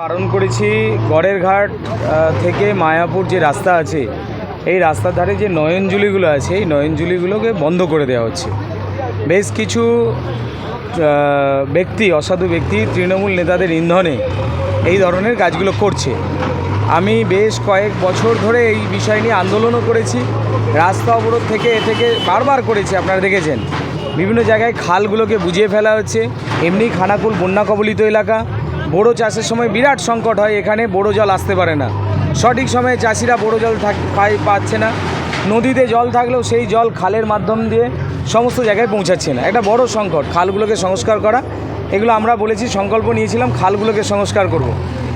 বারণ করেছি গড়ের ঘাট থেকে মায়াপুর যে রাস্তা আছে এই রাস্তার ধারে যে নয়নজুলিগুলো আছে এই নয়নজুলিগুলোকে বন্ধ করে দেওয়া হচ্ছে। বেশ কিছু ব্যক্তি অসাধু ব্যক্তি তৃণমূল নেতাদের ইন্ধনে এই ধরনের কাজগুলো করছে। আমি বেশ কয়েক বছর ধরে এই বিষয় নিয়ে আন্দোলনও করেছি, রাস্তা অবরোধ থেকে বারবার করেছি। আপনারা দেখেছেন বিভিন্ন জায়গায় খালগুলোকে বুঝিয়ে ফেলা হচ্ছে। এমনি খানাকুল বন্যা কবলিত এলাকা, বোরো চাষের সময় বিরাট সংকট হয়, এখানে বোরো জল আসতে পারে না, সঠিক সময়ে চাষিরা বোরো জল পাচ্ছে না। নদীতে জল থাকলেও সেই জল খালের মাধ্যম দিয়ে সমস্ত জায়গায় পৌঁছাচ্ছে না, একটা বড় সংকট। খালগুলোকে সংস্কার করা, এগুলো আমরা বলেছি, সংকল্প নিয়েছিলাম খালগুলোকে সংস্কার করব।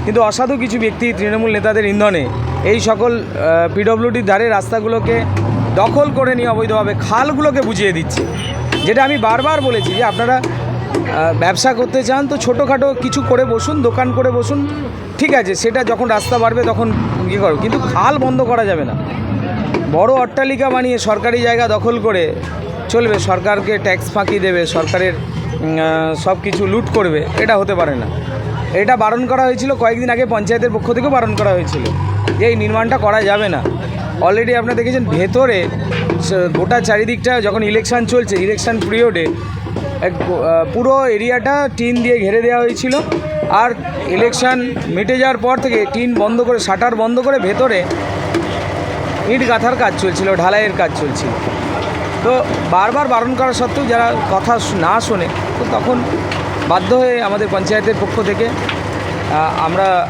কিন্তু অসাধু কিছু ব্যক্তি তৃণমূল নেতাদের ইন্ধনে এই সকল পিডব্লিউডির ধারে রাস্তাগুলোকে দখল করে নিয়ে অবৈধভাবে খালগুলোকে বুঝিয়ে দিচ্ছে। যেটা আমি বারবার বলেছি যে আপনারা ব্যবসা করতে চান তো ছোটোখাটো কিছু করে বসুন, দোকান করে বসুন, ঠিক আছে, সেটা যখন রাস্তা বাড়বে তখন ইয়ে করো, কিন্তু খাল বন্ধ করা যাবে না। বড় অট্টালিকা বানিয়ে সরকারি জায়গা দখল করে চলবে, সরকারকে ট্যাক্স ফাঁকি দেবে, সরকারের সব কিছু লুট করবে, এটা হতে পারে না। এটা বারণ করা হয়েছিল কয়েকদিন আগে, পঞ্চায়েতের পক্ষ থেকেও বারণ করা হয়েছিল যে এই নির্মাণটা করা যাবে না। অলরেডি আপনারা দেখেছেন ভেতরে গোটা চারিদিকটা যখন ইলেকশান চলছে, ইলেকশান পিরিয়ডে পুরো এরিয়াটা টিন দিয়ে ঘিরে দেওয়া হয়েছিল। আর ইলেকশান মিটে যাওয়ার পর থেকে টিন বন্ধ করে, শাটার বন্ধ করে ভেতরে ইট গাঁথার কাজ চলছিল, ঢালাইয়ের কাজ চলছিল। তো বারবার বারণ করা সত্ত্বেও যারা কথা না শোনে, তো তখন বাধ্য হয়ে আমাদের পঞ্চায়েতের পক্ষ থেকে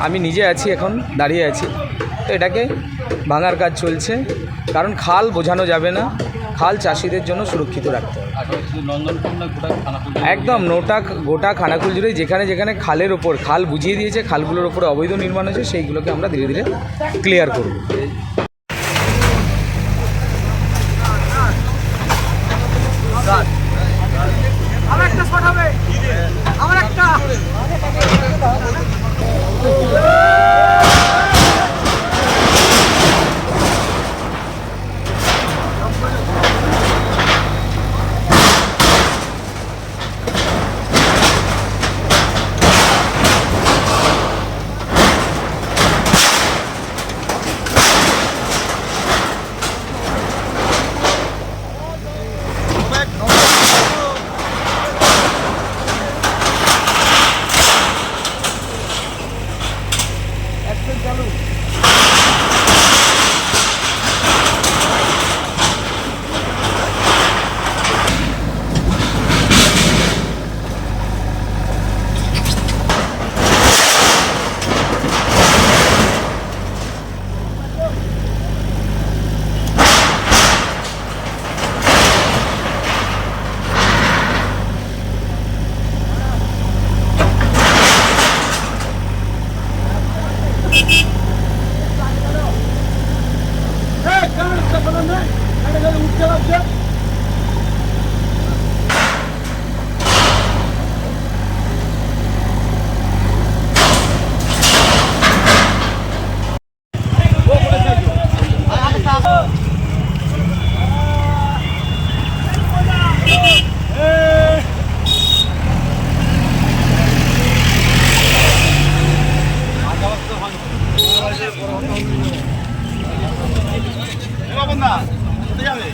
আমি নিজে আছি, এখন দাঁড়িয়ে আছি, তো এটাকে ভাঙার কাজ চলছে। কারণ খাল বোঝানো যাবে না, খাল চাষিদের জন্য সুরক্ষিত রাখতে হবে। একদম গোটা খানাকুল জুড়ে যেখানে যেখানে খালের ওপর খাল বুঝিয়ে দিয়েছে, খালগুলোর ওপরে অবৈধ নির্মাণ হয়েছে, সেইগুলোকে আমরা ধীরে ধীরে ক্লিয়ার করব। কোথায় যাবে?